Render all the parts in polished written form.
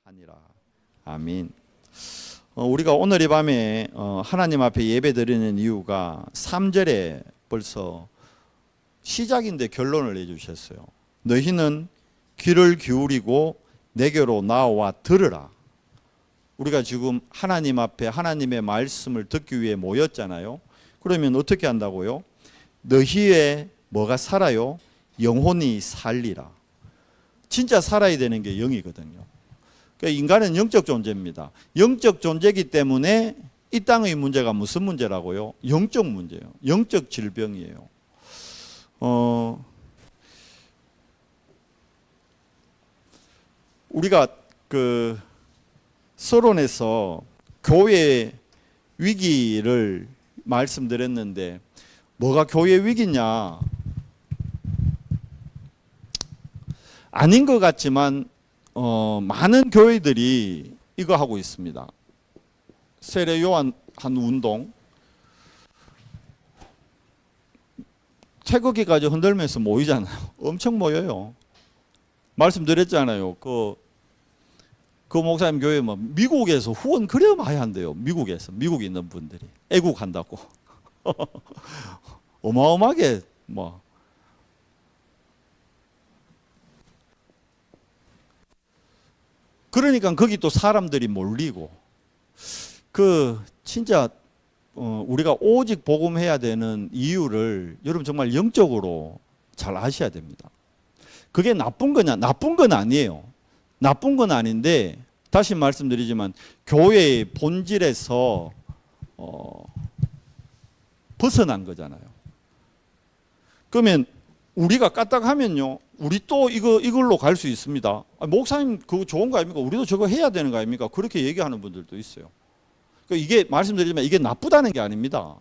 하니라. 아멘. 우리가 오늘 이 밤에 하나님 앞에 예배 드리는 이유가 3절에 벌써 시작인데 결론을 내주셨어요. 너희는 귀를 기울이고 내게로 나와 들으라. 우리가 지금 하나님 앞에 하나님의 말씀을 듣기 위해 모였잖아요. 그러면 어떻게 한다고요? 너희의 뭐가 살아요? 영혼이 살리라. 진짜 살아야 되는 게 영이거든요. 그러니까 인간은 영적 존재입니다. 영적 존재이기 때문에 이 땅의 문제가 무슨 문제라고요? 영적 문제예요. 영적 질병이에요. 우리가 그 서론에서 교회 위기를 말씀드렸는데 뭐가 교회 위기냐? 아닌 것 같지만 많은 교회들이 이거 하고 있습니다. 세례 요한 한 운동, 태극기까지 흔들면서 모이잖아요. 엄청 모여요. 말씀드렸잖아요. 그 목사님 교회 뭐 미국에서 후원 그래 많이 한대요. 미국에 있는 분들이 애국한다고 어마어마하게 뭐. 그러니까 거기 또 사람들이 몰리고 진짜 우리가 오직 복음해야 되는 이유를 여러분 정말 영적으로 잘 아셔야 됩니다. 그게 나쁜 거냐? 나쁜 건 아니에요. 나쁜 건 아닌데 다시 말씀드리지만 교회의 본질에서 벗어난 거잖아요. 그러면 우리가 까딱하면요, 우리 또 이걸로 갈 수 있습니다. 목사님 그거 좋은 거 아닙니까? 우리도 저거 해야 되는 거 아닙니까? 그렇게 얘기하는 분들도 있어요. 그러니까 이게 말씀드리지만 이게 나쁘다는 게 아닙니다.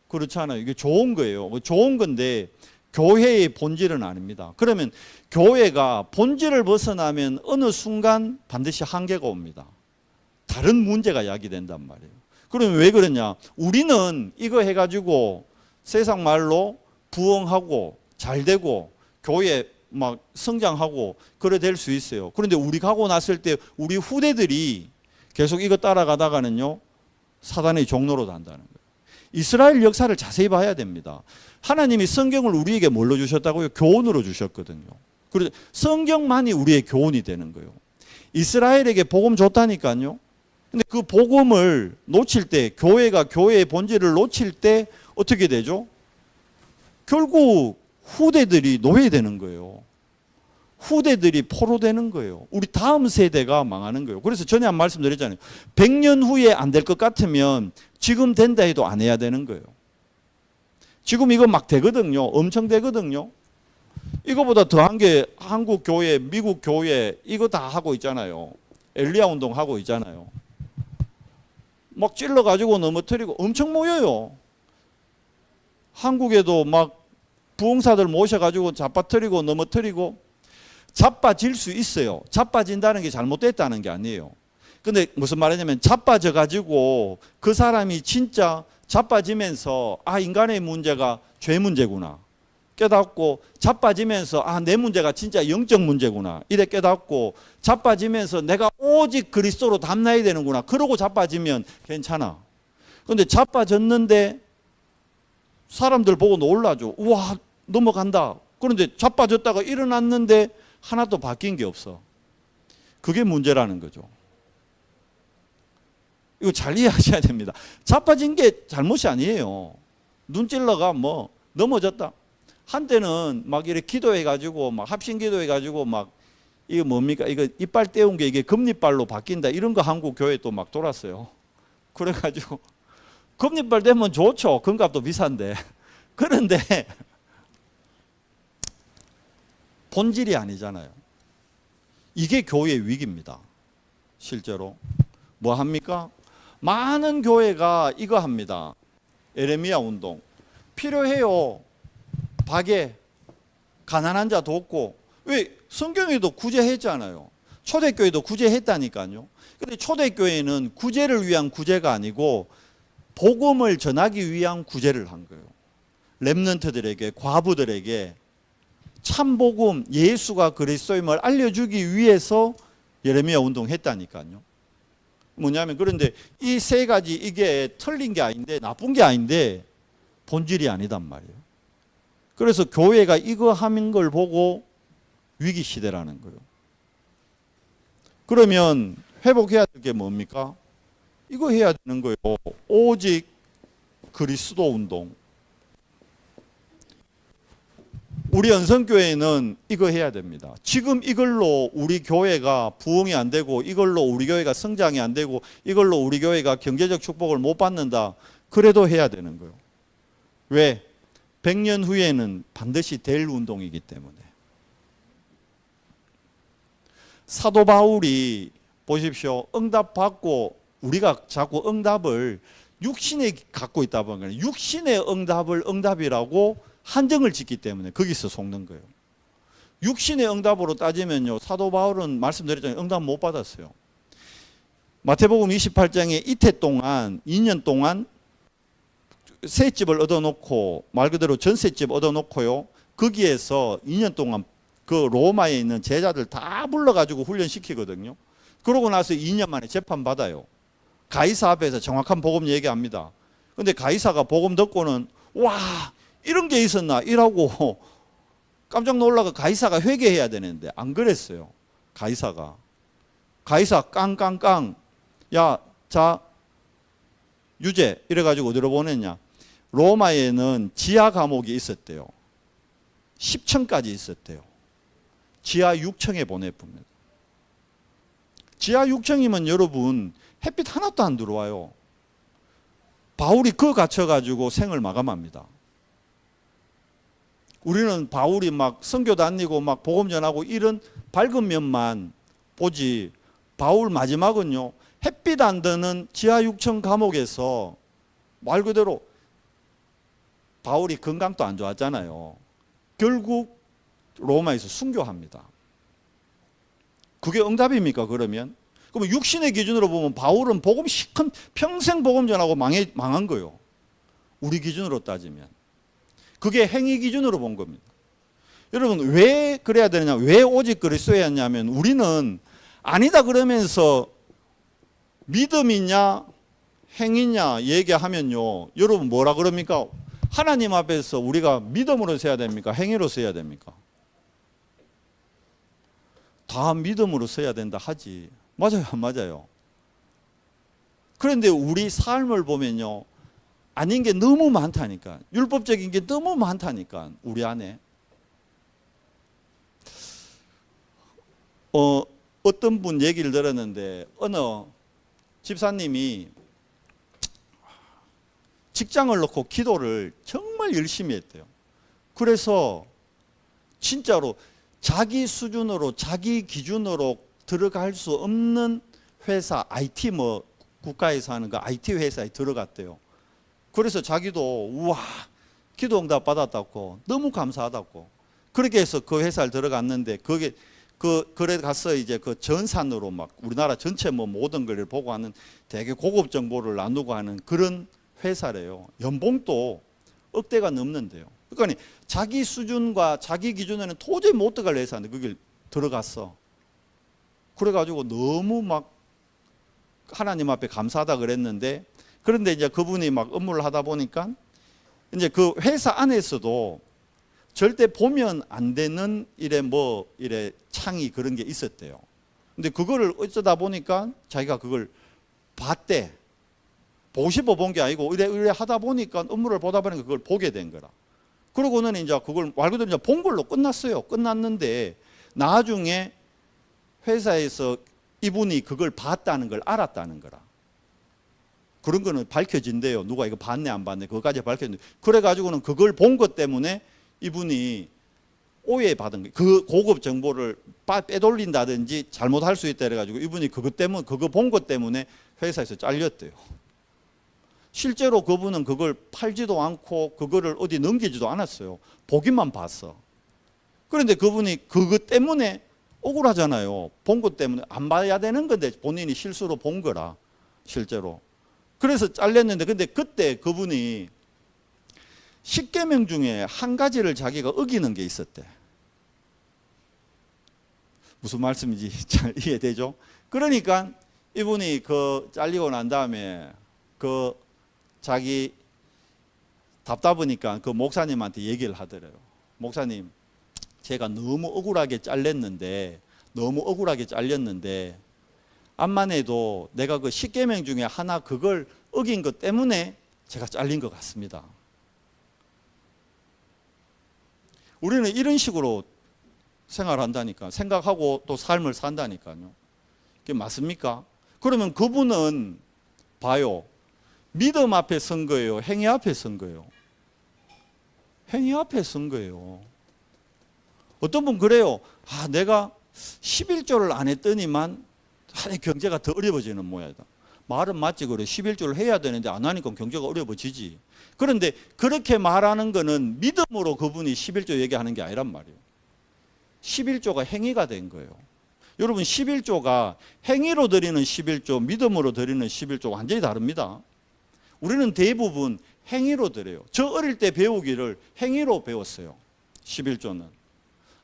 그렇지 않아요. 이게 좋은 거예요. 좋은 건데 교회의 본질은 아닙니다. 그러면 교회가 본질을 벗어나면 어느 순간 반드시 한계가 옵니다. 다른 문제가 야기된단 말이에요. 그러면 왜 그러냐? 우리는 이거 해가지고 세상 말로 부흥하고 잘 되고 교회 막 성장하고 그래 될 수 있어요. 그런데 우리가 하고 났을 때 우리 후대들이 계속 이거 따라가다가는요, 사단의 종로로 간다는 거예요. 이스라엘 역사를 자세히 봐야 됩니다. 하나님이 성경을 우리에게 뭘로 주셨다고요? 교훈으로 주셨거든요. 그래서 성경만이 우리의 교훈이 되는 거예요. 이스라엘에게 복음 줬다니까요. 근데 그 복음을 놓칠 때, 교회가 교회의 본질을 놓칠 때 어떻게 되죠? 결국 후대들이 노예되는 거예요. 후대들이 포로되는 거예요. 우리 다음 세대가 망하는 거예요. 그래서 전에 한 말씀 드렸잖아요. 100년 후에 안 될 것 같으면 지금 된다 해도 안 해야 되는 거예요. 지금 이거 막 되거든요. 엄청 되거든요. 이거보다 더한 게 한국 교회, 미국 교회 이거 다 하고 있잖아요. 엘리야 운동 하고 있잖아요. 막 찔러가지고 넘어뜨리고 엄청 모여요. 한국에도 막 부흥사들 모셔가지고 자빠뜨리고 넘어뜨리고 자빠질 수 있어요. 자빠진다는 게 잘못됐다는 게 아니에요. 근데 무슨 말이냐면 자빠져가지고 그 사람이 진짜 자빠지면서 인간의 문제가 죄 문제구나 깨닫고, 자빠지면서 내 문제가 진짜 영적 문제구나 이래 깨닫고, 자빠지면서 내가 오직 그리스도로 담나야 되는구나 그러고 자빠지면 괜찮아. 근데 자빠졌는데 사람들 보고 놀라죠. 우와 넘어간다. 그런데 자빠졌다가 일어났는데 하나도 바뀐 게 없어. 그게 문제라는 거죠. 이거 잘 이해하셔야 됩니다. 자빠진 게 잘못이 아니에요. 눈 찔러가 뭐 넘어졌다. 한때는 막 이렇게 기도해가지고 막 합심 기도해가지고 막 이거 뭡니까? 이거 이빨 떼운 게 이게 금리빨로 바뀐다. 이런 거 한국 교회 또 막 돌았어요. 그래가지고 금리빨 되면 좋죠. 금값도 비싼데. 그런데 본질이 아니잖아요. 이게 교회의 위기입니다. 실제로. 뭐 합니까? 많은 교회가 이거 합니다. 에레미야 운동. 필요해요. 박애. 가난한 자 돕고. 왜? 성경에도 구제했잖아요. 초대교회도 구제했다니까요. 근데 초대교회는 구제를 위한 구제가 아니고 복음을 전하기 위한 구제를 한 거예요. 렘넌트들에게, 과부들에게 참복음, 예수가 그리스도임을 알려주기 위해서 예레미야 운동 했다니까요. 뭐냐면 그런데 이 세 가지 이게 틀린 게 아닌데 나쁜 게 아닌데 본질이 아니단 말이에요. 그래서 교회가 이거 하는 걸 보고 위기 시대라는 거예요. 그러면 회복해야 될 게 뭡니까? 이거 해야 되는 거예요. 오직 그리스도 운동. 우리 연성교회는 이거 해야 됩니다. 지금 이걸로 우리 교회가 부흥이 안 되고 이걸로 우리 교회가 성장이 안 되고 이걸로 우리 교회가 경제적 축복을 못 받는다. 그래도 해야 되는 거예요. 왜? 100년 후에는 반드시 될 운동이기 때문에. 사도 바울이 보십시오. 응답 받고 우리가 자꾸 응답을 육신에 갖고 있다 보니까 육신의 응답을 응답이라고 한정을 짓기 때문에 거기서 속는 거예요. 육신의 응답으로 따지면요. 사도 바울은 말씀드렸잖아요. 응답 못 받았어요. 마태복음 28장에 이태 동안 2년 동안 새 집을 얻어놓고 말 그대로 전셋집 얻어놓고요. 거기에서 2년 동안 그 로마에 있는 제자들 다 불러가지고 훈련시키거든요. 그러고 나서 2년 만에 재판받아요. 가이사 앞에서 정확한 복음 얘기합니다. 근데 가이사가 복음 듣고는 와 이런 게 있었나 이라고 깜짝 놀라고 가이사가 회개해야 되는데 안 그랬어요. 가이사 깡깡깡 야 자 유죄 이래가지고 어디로 보냈냐. 로마에는 지하 감옥이 있었대요. 10층까지 있었대요. 지하 6층에 보내봅니다. 지하 6층이면 여러분 햇빛 하나도 안 들어와요. 바울이 그 갇혀가지고 생을 마감합니다. 우리는 바울이 막 선교 다니고 막 복음 전하고 이런 밝은 면만 보지 바울 마지막은요. 햇빛 안 드는 지하 6층 감옥에서 말 그대로 바울이 건강도 안 좋았잖아요. 결국 로마에서 순교합니다. 그게 응답입니까 그러면? 그러면 육신의 기준으로 보면 바울은 복음 시큰 평생 복음 전하고 망한 거예요. 우리 기준으로 따지면. 그게 행위 기준으로 본 겁니다. 여러분 왜 그래야 되느냐? 왜 오직 그리스도였냐면 우리는 아니다 그러면서 믿음이냐 행위냐 얘기하면요. 여러분 뭐라 그럽니까? 하나님 앞에서 우리가 믿음으로 써야 됩니까? 행위로 써야 됩니까? 다 믿음으로 써야 된다 하지. 맞아요, 안 맞아요? 그런데 우리 삶을 보면요. 아닌 게 너무 많다니까. 율법적인 게 너무 많다니까. 우리 안에. 어떤 분 얘기를 들었는데 어느 집사님이 직장을 놓고 기도를 정말 열심히 했대요. 그래서 진짜로 자기 수준으로 자기 기준으로 들어갈 수 없는 회사 IT 뭐 국가에서 하는 거 IT 회사에 들어갔대요. 그래서 자기도 우와 기도 응답 받았다고 너무 감사하다고 그렇게 해서 그 회사를 들어갔는데 그게 그래 가서 이제 그 전산으로 막 우리나라 전체 뭐 모든 걸 보고 하는 되게 고급 정보를 나누고 하는 그런 회사래요. 연봉도 억대가 넘는데요. 그러니까 자기 수준과 자기 기준에는 도저히 못 들어갈 회사인데 거길 들어갔어. 그래가지고 너무 막 하나님 앞에 감사하다 그랬는데 그런데 이제 그분이 막 업무를 하다 보니까 이제 그 회사 안에서도 절대 보면 안 되는 이래 창이 그런 게 있었대요. 근데 그거를 어쩌다 보니까 자기가 그걸 봤대. 보고 싶어 본 게 아니고 이래 하다 보니까 업무를 보다 보니까 그걸 보게 된 거라. 그러고는 이제 그걸 말 그대로 이제 본 걸로 끝났어요. 끝났는데 나중에 회사에서 이분이 그걸 봤다는 걸 알았다는 거라. 그런 거는 밝혀진대요. 누가 이거 봤네 안 봤네 그거까지 밝혀진대. 그래가지고는 그걸 본 것 때문에 이분이 오해받은 거예요. 그 고급 정보를 빼돌린다든지 잘못할 수 있다 그래가지고 이분이 그것 때문에 그거 본 것 때문에 회사에서 잘렸대요. 실제로 그분은 그걸 팔지도 않고 그거를 어디 넘기지도 않았어요. 보기만 봤어. 그런데 그분이 그것 때문에 억울하잖아요. 본 것 때문에 안 봐야 되는 건데 본인이 실수로 본 거라 실제로. 그래서 잘렸는데 근데 그때 그분이 10계명 중에 한 가지를 자기가 어기는 게 있었대. 무슨 말씀인지 잘 이해되죠? 그러니까 이분이 그 잘리고 난 다음에 그 자기 답답하니까 그 목사님한테 얘기를 하더래요. 목사님, 제가 너무 억울하게 잘렸는데 암만 해도 내가 그 10계명 중에 하나 그걸 어긴 것 때문에 제가 잘린 것 같습니다. 우리는 이런 식으로 생활한다니까, 생각하고 또 삶을 산다니까요. 그게 맞습니까? 그러면 그분은 봐요. 믿음 앞에 선 거예요? 행위 앞에 선 거예요? 행위 앞에 선 거예요. 어떤 분 그래요. 내가 11조를 안 했더니만 경제가 더 어려워지는 모양이다. 말은 맞지, 그래. 11조를 해야 되는데 안 하니까 경제가 어려워지지. 그런데 그렇게 말하는 거는 믿음으로 그분이 11조 얘기하는 게 아니란 말이에요. 11조가 행위가 된 거예요. 여러분, 11조가 행위로 드리는 11조, 믿음으로 드리는 11조 완전히 다릅니다. 우리는 대부분 행위로 드려요. 저 어릴 때 배우기를 행위로 배웠어요. 11조는.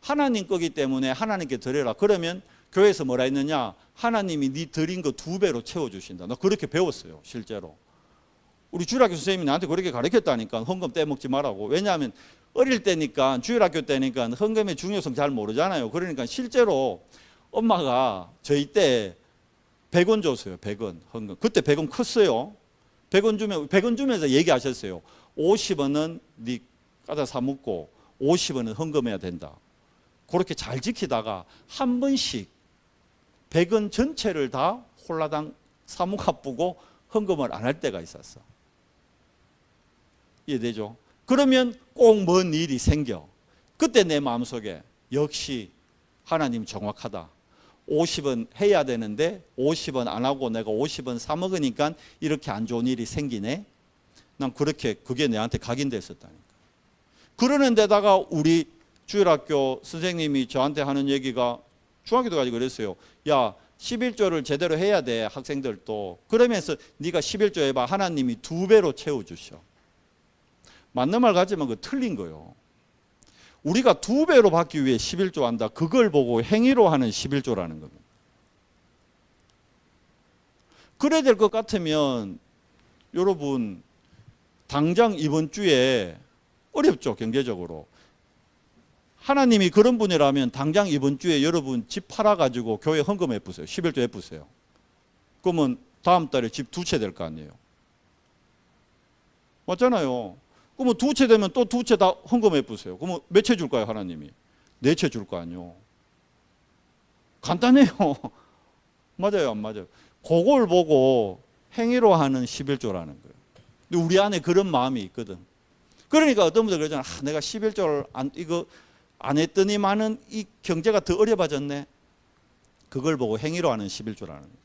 하나님 거기 때문에 하나님께 드려라. 그러면 교회에서 뭐라 했느냐? 하나님이 네 드린 거 2배로 채워주신다. 나 그렇게 배웠어요, 실제로. 우리 주일학교 선생님이 나한테 그렇게 가르쳤다니까. 헌금 떼먹지 말라고. 왜냐하면 어릴 때니까, 주일학교 때니까 헌금의 중요성 잘 모르잖아요. 그러니까 실제로 엄마가 저희 때 100원 줬어요. 100원 헌금. 그때 100원 컸어요. 100원 주면서 얘기하셨어요. 50원은 네 까다 사 먹고 50원은 헌금해야 된다. 그렇게 잘 지키다가 한 번씩 100원 전체를 다 홀라당 사무 갚고 헌금을 안 할 때가 있었어. 이해되죠? 그러면 꼭 뭔 일이 생겨. 그때 내 마음속에 역시 하나님 정확하다. 50원 해야 되는데 50원 안 하고 내가 50원 사 먹으니까 이렇게 안 좋은 일이 생기네. 난 그렇게 그게 내한테 각인됐었다니까. 그러는 데다가 우리 주일학교 선생님이 저한테 하는 얘기가 중학교 때까지 그랬어요. 야, 11조를 제대로 해야 돼, 학생들도. 그러면서 네가 11조 해봐. 하나님이 2배로 채워주셔. 맞는 말 같지만 그 틀린 거예요. 우리가 2배로 받기 위해 11조 한다. 그걸 보고 행위로 하는 11조라는 겁니다. 그래야 될 것 같으면 여러분 당장 이번 주에 어렵죠, 경제적으로. 하나님이 그런 분이라면 당장 이번 주에 여러분 집 팔아가지고 교회 헌금 해보세요. 11조 해보세요. 그러면 다음 달에 집 2채 될 거 아니에요. 맞잖아요. 그러면 2채 되면 또 2채 다 헌금 해보세요. 그러면 몇 채 줄까요, 하나님이? 4채 줄 거 아니에요. 간단해요. 맞아요, 안 맞아요? 그걸 보고 행위로 하는 11조라는 거예요. 근데 우리 안에 그런 마음이 있거든. 그러니까 어떤 분들 그러잖아. 내가 11조를 안 했더니만은 이 경제가 더 어려워졌네. 그걸 보고 행위로 하는 11조라는 거예요.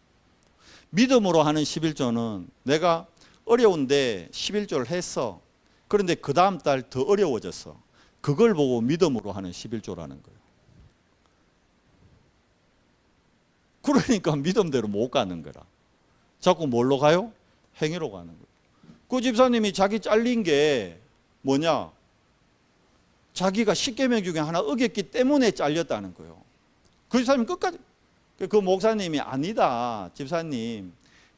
믿음으로 하는 11조는 내가 어려운데 11조를 했어. 그런데 그 다음 달 더 어려워졌어. 그걸 보고 믿음으로 하는 11조라는 거예요. 그러니까 믿음대로 못 가는 거라. 자꾸 뭘로 가요? 행위로 가는 거예요. 그 집사님이 자기 잘린 게 뭐냐? 자기가 10계명 중에 하나 어겼기 때문에 잘렸다는 거예요. 그 집사님 끝까지, 그 목사님이 아니다, 집사님.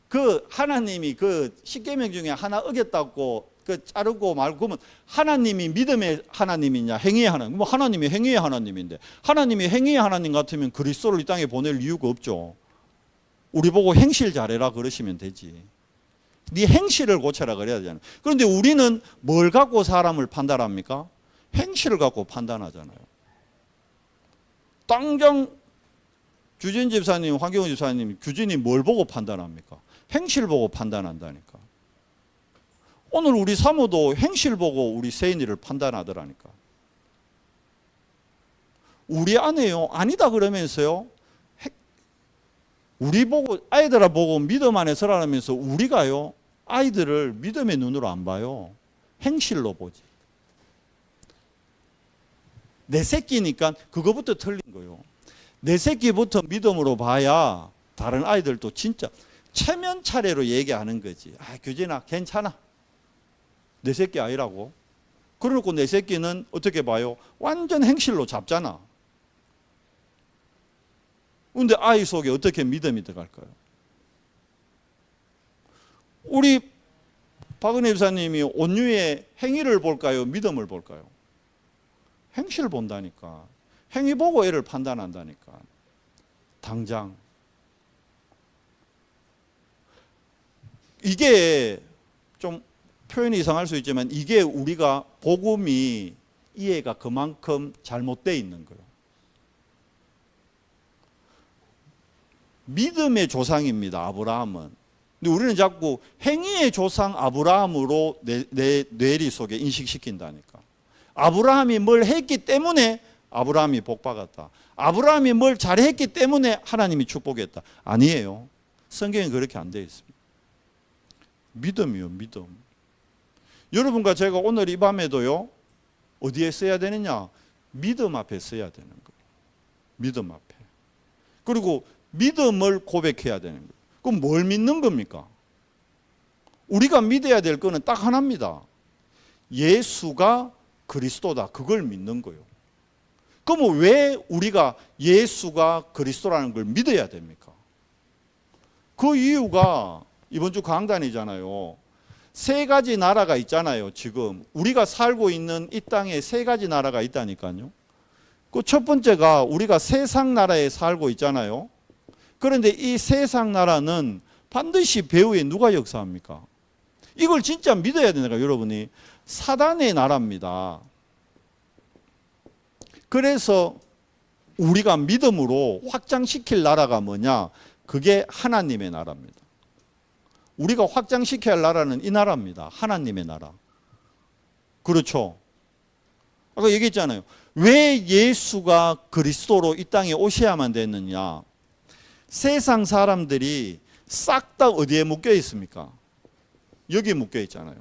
그 하나님이 그 10계명 중에 하나 어겼다고 그 자르고 말고, 그러면 하나님이 믿음의 하나님이냐 행위의 하나님? 뭐 하나님이 행위의 하나님인데, 하나님이 행위의 하나님 같으면 그리스도를 이 땅에 보낼 이유가 없죠. 우리 보고 행실 잘해라 그러시면 되지. 네 행실을 고쳐라 그래야 되잖아요. 그런데 우리는 뭘 갖고 사람을 판단합니까? 행실을 갖고 판단하잖아요. 당장 규진 집사님, 황경훈 집사님, 규진이 뭘 보고 판단합니까? 행실 보고 판단한다니까. 오늘 우리 사모도 행실 보고 우리 세인이를 판단하더라니까. 우리 안에요, 아니다 그러면서요, 우리 보고, 아이들아 보고 믿음 안에 서라면서 우리가요, 아이들을 믿음의 눈으로 안 봐요. 행실로 보지. 내 새끼니까 그거부터 틀린 거예요. 내 새끼부터 믿음으로 봐야 다른 아이들도 진짜 체면 차례로 얘기하는 거지. 규진아 괜찮아. 내 새끼 아니라고. 그러놓고 내 새끼는 어떻게 봐요? 완전 행실로 잡잖아. 근데 아이 속에 어떻게 믿음이 들어갈까요? 우리 박은혜 집사님이 온유의 행위를 볼까요? 믿음을 볼까요? 행실을 본다니까. 행위 보고 애를 판단한다니까. 당장. 이게 좀 표현이 이상할 수 있지만 이게 우리가 복음이 이해가 그만큼 잘못되어 있는 거예요. 믿음의 조상입니다, 아브라함은. 근데 우리는 자꾸 행위의 조상 아브라함으로 내 뇌리 속에 인식시킨다니까. 아브라함이 뭘 했기 때문에 아브라함이 복받았다. 아브라함이 뭘 잘했기 때문에 하나님이 축복했다. 아니에요. 성경에 그렇게 안 되어 있습니다. 믿음이요, 믿음. 여러분과 제가 오늘 이 밤에도요, 어디에 써야 되느냐? 믿음 앞에 써야 되는 거예요. 믿음 앞에. 그리고 믿음을 고백해야 되는 거예요. 그럼 뭘 믿는 겁니까? 우리가 믿어야 될 거는 딱 하나입니다. 예수가 그리스도다. 그걸 믿는 거예요. 그럼 왜 우리가 예수가 그리스도라는 걸 믿어야 됩니까? 그 이유가 이번 주 강단이잖아요. 세 가지 나라가 있잖아요. 지금 우리가 살고 있는 이 땅에 세 가지 나라가 있다니까요. 그 첫 번째가 우리가 세상 나라에 살고 있잖아요. 그런데 이 세상 나라는 반드시 배후에 누가 역사합니까? 이걸 진짜 믿어야 되니까 여러분이 사단의 나라입니다. 그래서 우리가 믿음으로 확장시킬 나라가 뭐냐? 그게 하나님의 나라입니다. 우리가 확장시켜야 할 나라는 이 나라입니다. 하나님의 나라. 그렇죠? 아까 얘기했잖아요. 왜 예수가 그리스도로 이 땅에 오셔야만 됐느냐? 세상 사람들이 싹 다 어디에 묶여 있습니까? 여기에 묶여 있잖아요.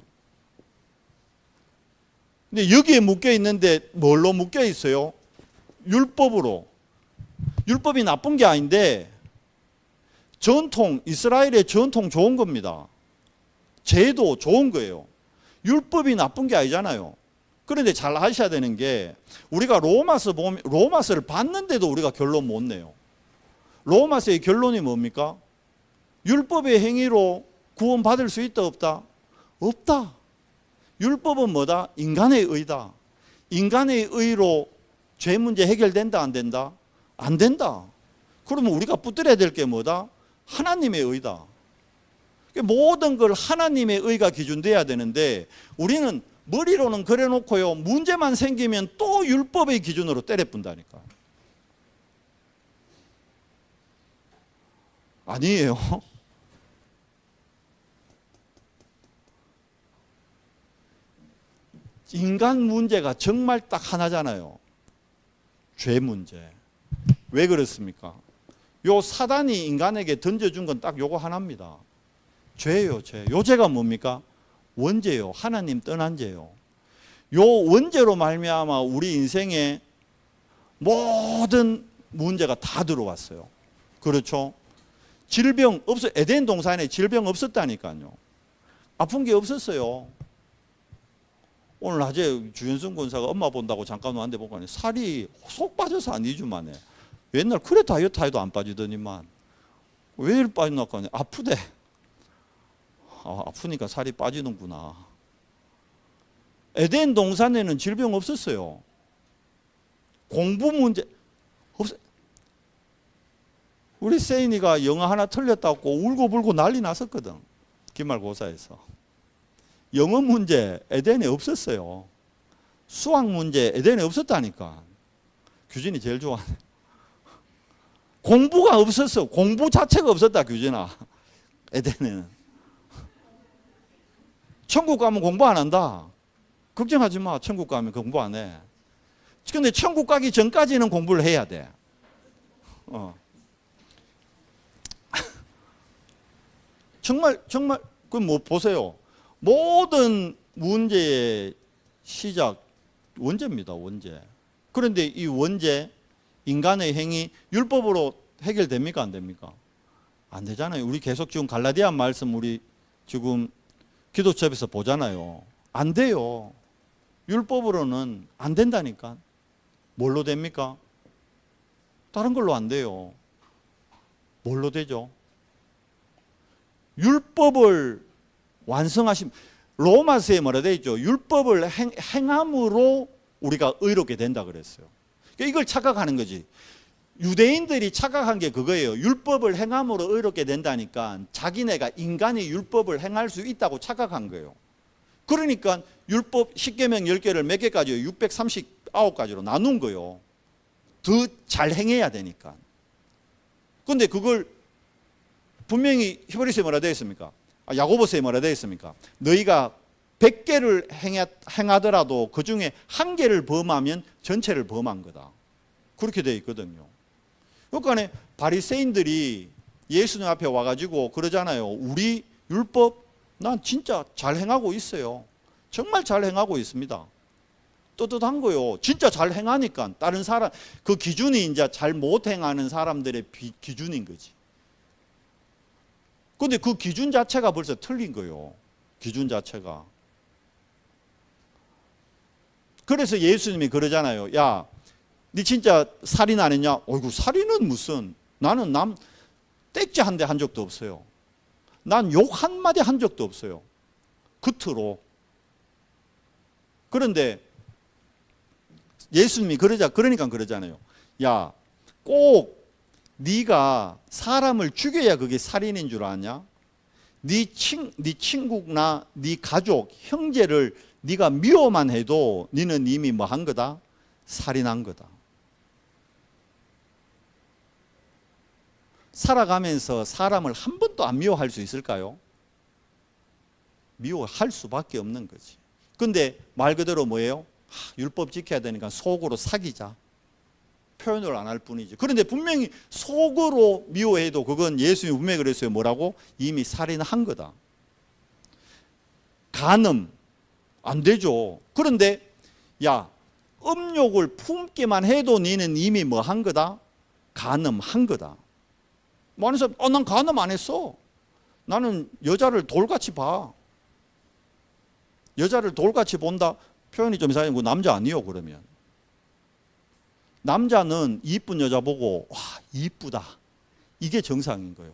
근데 여기에 묶여 있는데 뭘로 묶여 있어요? 율법으로. 율법이 나쁜 게 아닌데 전통, 이스라엘의 전통 좋은 겁니다. 제도 좋은 거예요. 율법이 나쁜 게 아니잖아요. 그런데 잘 아셔야 되는 게 우리가 로마서 보면 로마서를 봤는데도 우리가 결론 못 내요. 로마서의 결론이 뭡니까? 율법의 행위로 구원받을 수 있다 없다? 없다. 율법은 뭐다? 인간의 의다. 인간의 의로 죄 문제 해결된다 안 된다? 안 된다. 그러면 우리가 붙들어야 될 게 뭐다? 하나님의 의다. 모든 걸 하나님의 의가 기준돼야 되는데 우리는 머리로는 그래 놓고요, 문제만 생기면 또 율법의 기준으로 때려뿐다니까. 아니에요. 인간 문제가 정말 딱 하나잖아요. 죄 문제. 왜 그렇습니까? 요 사단이 인간에게 던져준 건 딱 요거 하나입니다. 죄예요, 죄. 요 죄가 뭡니까? 원죄요. 하나님 떠난 죄요. 요 원죄로 말미암아 우리 인생에 모든 문제가 다 들어왔어요. 그렇죠? 질병 없어. 에덴 동산에 질병 없었다니까요. 아픈 게 없었어요. 오늘 낮에 주현승 권사가 엄마 본다고 잠깐 왔는데 보고 살이 속 빠져서 한 2주 만에. 옛날 그래 다이어트 해도 안 빠지더니만 왜 이렇게 빠져나고 하니 아프대. 아프니까 살이 빠지는구나. 에덴 동산에는 질병 없었어요. 공부 문제 없어요. 우리 세인이가 영어 하나 틀렸다고 울고불고 난리 났었거든. 기말고사에서. 영어 문제 에덴에 없었어요. 수학 문제 에덴에 없었다니까. 규진이 제일 좋아하네. 공부가 없었어. 공부 자체가 없었다, 규진아. 에덴에는. 천국 가면 공부 안 한다. 걱정하지 마. 천국 가면 공부 안 해. 근데 천국 가기 전까지는 공부를 해야 돼. 정말 그 뭐 보세요. 모든 문제의 시작 원죄입니다. 원죄. 그런데 이 원죄, 인간의 행위 율법으로 해결됩니까? 안 됩니까? 안 되잖아요. 우리 계속 지금 갈라디아 말씀 우리 지금 기도처에서 보잖아요. 안 돼요. 율법으로는 안 된다니까. 뭘로 됩니까? 다른 걸로 안 돼요. 뭘로 되죠? 율법을 완성하신, 로마서에 뭐라 되어 있죠? 율법을 행함으로 우리가 의롭게 된다 그랬어요. 그러니까 이걸 착각하는 거지. 유대인들이 착각한 게 그거예요. 율법을 행함으로 의롭게 된다니까 자기네가 인간이 율법을 행할 수 있다고 착각한 거예요. 그러니까 율법 10계명 10개를 몇 개까지요? 639가지로 나눈 거예요. 더 잘 행해야 되니까. 근데 그걸 분명히 히브리서에 뭐라 되어 있습니까? 야고보서에 뭐라 되어 있습니까? 너희가 100개를 행하더라도 그 중에 1개를 범하면 전체를 범한 거다. 그렇게 되어 있거든요. 그러니까 바리새인들이 예수님 앞에 와가지고 그러잖아요. 우리 율법 난 진짜 잘 행하고 있어요. 정말 잘 행하고 있습니다. 떳떳한 거요. 진짜 잘 행하니까 다른 사람 그 기준이 이제 잘 못 행하는 사람들의 기준인 거지. 근데 그 기준 자체가 벌써 틀린 거예요. 기준 자체가. 그래서 예수님이 그러잖아요. 야, 니 진짜 살인 안 했냐? 어이구, 살인은 무슨. 나는 남 떼찌 한 대 한 적도 없어요. 난 욕 한마디 한 적도 없어요. 겉으로. 그런데 예수님이 그러니까 그러잖아요. 야, 꼭 네가 사람을 죽여야 그게 살인인 줄 아냐? 네 친구나 네 가족, 형제를 네가 미워만 해도 너는 이미 뭐 한 거다? 살인한 거다. 살아가면서 사람을 한 번도 안 미워할 수 있을까요? 미워할 수밖에 없는 거지. 근데 말 그대로 뭐예요? 율법 지켜야 되니까 속으로 사귀자. 표현을 안 할 뿐이지. 그런데 분명히 속으로 미워해도 그건 예수님이 분명히 그랬어요. 뭐라고? 이미 살인한 거다. 간음 안 되죠. 그런데 야, 음욕을 품기만 해도 너는 이미 뭐 한 거다? 간음한 거다. 많은 사람, 난 간음 안 했어. 나는 여자를 돌같이 봐. 여자를 돌같이 본다. 표현이 좀 이상해요. 남자 아니요 그러면. 남자는 이쁜 여자 보고 와 이쁘다. 이게 정상인 거예요.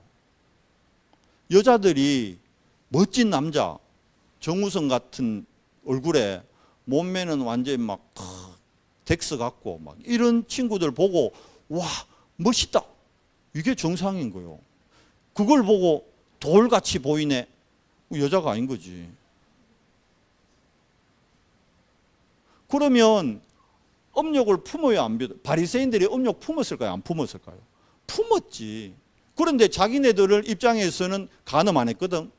여자들이 멋진 남자, 정우성 같은 얼굴에 몸매는 완전히 막 덱스 같고 막 이런 친구들 보고 와 멋있다. 이게 정상인 거예요. 그걸 보고 돌같이 보이네. 여자가 아닌 거지. 그러면 음욕을 품어요, 안 품어요? 바리새인들이 음욕 품었을까요? 안 품었을까요? 품었지. 그런데 자기네들 입장에서는 간음 안 했거든.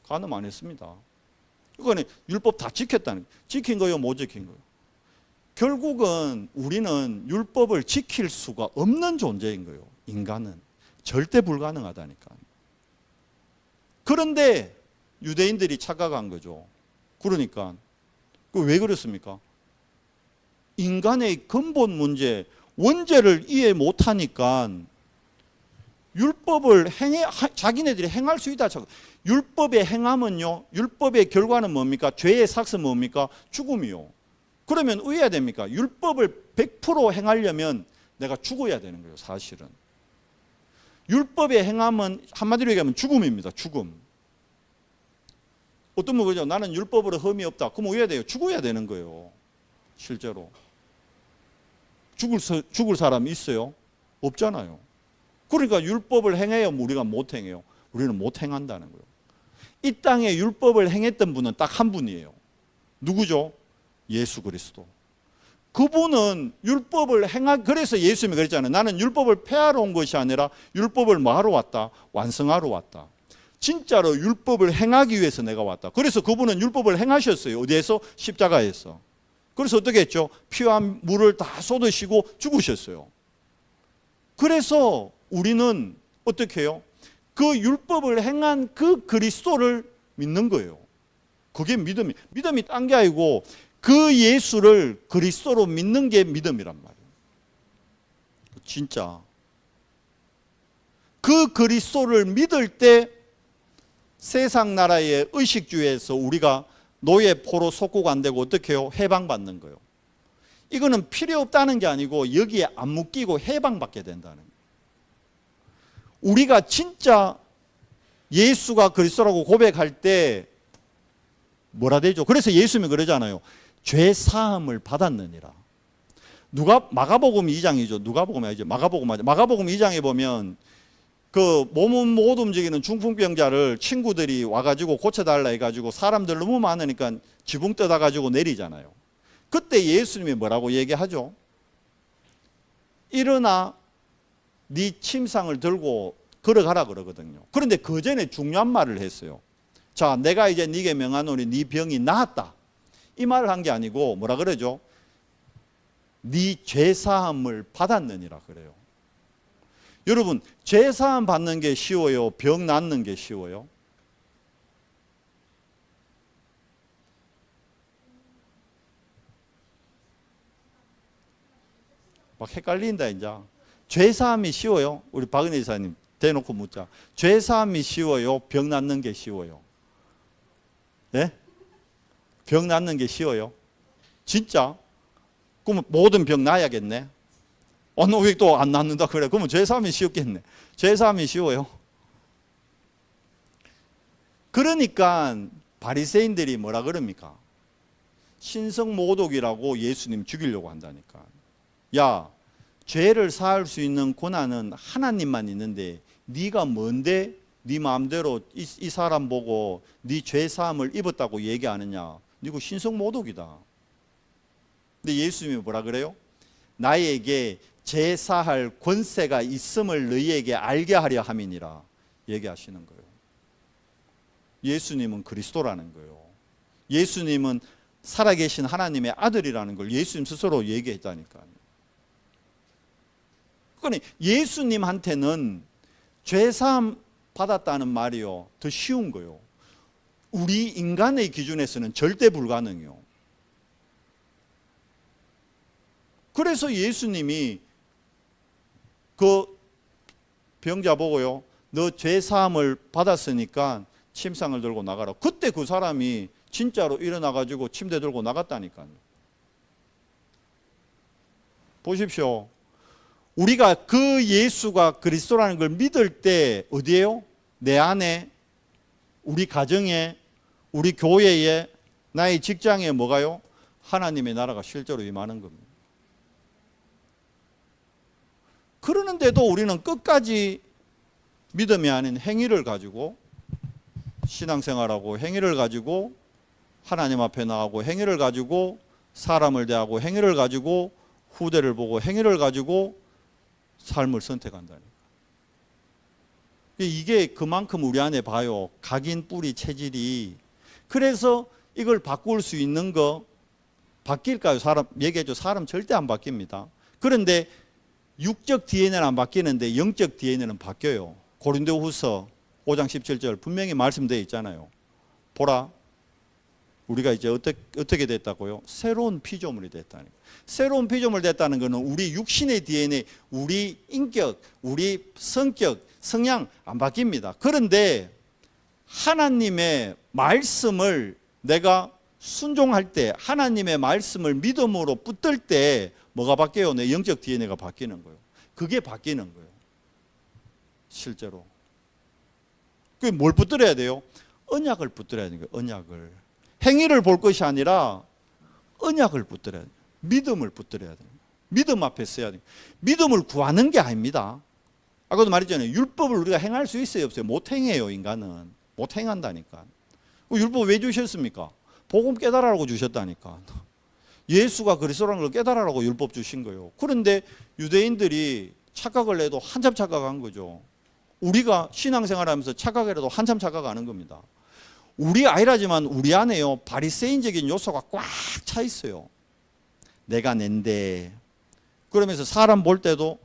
간음 안 했습니다. 이거는 율법 다 지켰다는 거예요. 지킨 거요, 못 지킨 거요? 결국은 우리는 율법을 지킬 수가 없는 존재인 거예요. 인간은 절대 불가능하다니까. 그런데 유대인들이 착각한 거죠. 그러니까 왜 그렇습니까? 인간의 근본 문제, 원죄를 이해 못하니까 율법을 자기네들이 행할 수 있다. 율법의 행함은요, 율법의 결과는 뭡니까? 죄의 삭은 뭡니까? 죽음이요. 그러면 의해야 됩니까? 율법을 100% 행하려면 내가 죽어야 되는 거예요, 사실은. 율법의 행함은 한마디로 얘기하면 죽음입니다, 죽음. 어떤 분 그러죠? 나는 율법으로 흠이 없다. 그럼 의해야 돼요? 죽어야 되는 거예요, 실제로. 죽을 사람이 있어요? 없잖아요. 그러니까 율법을 행해요? 우리가 못 행해요? 우리는 못 행한다는 거예요. 이 땅에 율법을 행했던 분은 딱 한 분이에요. 누구죠? 예수 그리스도. 그분은 율법을 그래서 예수님이 그랬잖아요. 나는 율법을 폐하러 온 것이 아니라 율법을 뭐 하러 왔다? 완성하러 왔다. 진짜로 율법을 행하기 위해서 내가 왔다. 그래서 그분은 율법을 행하셨어요. 어디에서? 십자가에서. 그래서 어떻게 했죠? 피와 물을 다 쏟으시고 죽으셨어요. 그래서 우리는 어떻게 해요? 그 율법을 행한 그 그리스도를 믿는 거예요. 그게 믿음이 딴 게 아니고 그 예수를 그리스도로 믿는 게 믿음이란 말이에요. 진짜. 그 그리스도를 믿을 때 세상 나라의 의식주의에서 우리가 노예 포로 속국 안 되고 어떻게 해요? 해방받는 거예요. 이거는 필요 없다는 게 아니고 여기에 안 묶이고 해방받게 된다는 거예요. 우리가 진짜 예수가 그리스도라고 고백할 때 뭐라 되죠? 그래서 예수님이 그러잖아요. 죄 사함을 받았느니라. 마가복음 2장이죠. 누가복음 아니죠. 마가복음 2장에 보면 그 몸은 못 움직이는 중풍병자를 친구들이 와가지고 고쳐달라 해가지고 사람들 너무 많으니까 지붕 뜯어가지고 내리잖아요. 그때 예수님이 뭐라고 얘기하죠? 일어나 네 침상을 들고 걸어가라 그러거든요. 그런데 그 전에 중요한 말을 했어요. 자, 내가 이제 네게 명하노니 네 병이 나았다. 이 말을 한 게 아니고 뭐라 그러죠? 네 죄사함을 받았느니라 그래요. 여러분, 죄사함 받는 게 쉬워요? 병 낫는 게 쉬워요? 막 헷갈린다 이제. 죄사함이 쉬워요? 우리 박은혜 이사님 대놓고 묻자. 죄사함이 쉬워요? 병 낫는 게 쉬워요? 네? 병 낫는 게 쉬워요? 진짜? 그러면 모든 병 나야겠네? 너 왜 또 안 낫는다 그래? 그러면 죄사함이 쉬웠겠네. 죄사함이 쉬워요? 그러니까 바리새인들이 뭐라 그럽니까? 신성모독이라고 예수님 죽이려고 한다니까. 야, 죄를 사할 수 있는 권한은 하나님만 있는데 네가 뭔데 네 마음대로 이 사람 보고 네 죄사함을 입었다고 얘기하느냐? 이거 신성모독이다. 근데 예수님이 뭐라 그래요? 나에게 제사할 권세가 있음을 너희에게 알게 하려 함이니라 얘기하시는 거예요. 예수님은 그리스도라는 거예요. 예수님은 살아계신 하나님의 아들이라는 걸 예수님 스스로 얘기했다니까요. 그러니까 예수님한테는 죄사함 받았다는 말이요 더 쉬운 거예요. 우리 인간의 기준에서는 절대 불가능해요. 그래서 예수님이 그 병자 보고요, 너 죄사함을 받았으니까 침상을 들고 나가라. 그때 그 사람이 진짜로 일어나가지고 침대 들고 나갔다니까요. 보십시오. 우리가 그 예수가 그리스도라는 걸 믿을 때 어디에요? 내 안에, 우리 가정에, 우리 교회에, 나의 직장에 뭐가요? 하나님의 나라가 실제로 임하는 겁니다. 그러는데도 우리는 끝까지 믿음이 아닌 행위를 가지고 신앙생활하고 행위를 가지고 하나님 앞에 나가고 행위를 가지고 사람을 대하고 행위를 가지고 후대를 보고 행위를 가지고 삶을 선택한다니까. 이게 그만큼 우리 안에 봐요. 각인 뿌리 체질이. 그래서 이걸 바꿀 수 있는 거 바뀔까요? 사람 얘기해줘. 사람 절대 안 바뀝니다. 그런데 육적 DNA는 안 바뀌는데 영적 DNA는 바뀌어요. 고린도후서 5장 17절 분명히 말씀되어 있잖아요. 보라, 우리가 이제 어떻게 됐다고요? 새로운 피조물이 됐다는 거예요. 새로운 피조물 됐다는 것은 우리 육신의 DNA, 우리 인격, 우리 성격, 성향 안 바뀝니다. 그런데 하나님의 말씀을 내가 순종할 때, 하나님의 말씀을 믿음으로 붙들 때 뭐가 바뀌어요? 내 영적 DNA가 바뀌는 거예요. 그게 바뀌는 거예요. 실제로. 그게 뭘 붙들어야 돼요? 언약을 붙들어야 되는 거예요. 언약을. 행위를 볼 것이 아니라 언약을 붙들어야 돼요. 믿음을 붙들어야 돼요. 믿음 앞에 서야 돼요. 믿음을 구하는 게 아닙니다. 아까도 말했잖아요. 율법을 우리가 행할 수 있어요, 없어요? 못 행해요, 인간은. 못 행한다니까. 율법 왜 주셨습니까? 복음 깨달으라고 주셨다니까. 예수가 그리스도라는 걸 깨달으라고 율법 주신 거예요. 그런데 유대인들이 착각을 해도 한참 착각한 거죠. 우리가 신앙생활하면서 착각이라도 한참 착각하는 겁니다. 우리 아이라지만 우리 안에요 바리새인적인 요소가 꽉 차 있어요. 내가 낸데 그러면서 사람 볼 때도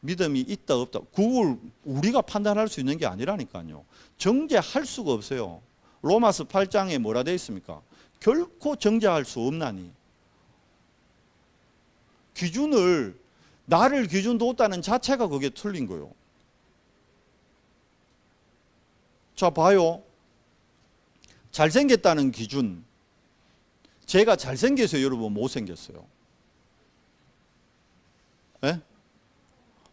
믿음이 있다 없다 그걸 우리가 판단할 수 있는 게 아니라니까요. 정죄할 수가 없어요. 로마서 8장에 뭐라 되어 있습니까? 결코 정죄할 수 없나니. 기준을 나를 기준 뒀다는 자체가 그게 틀린 거예요. 자 봐요. 잘생겼다는 기준. 제가 잘생겼어요, 여러분? 못생겼어요? 네?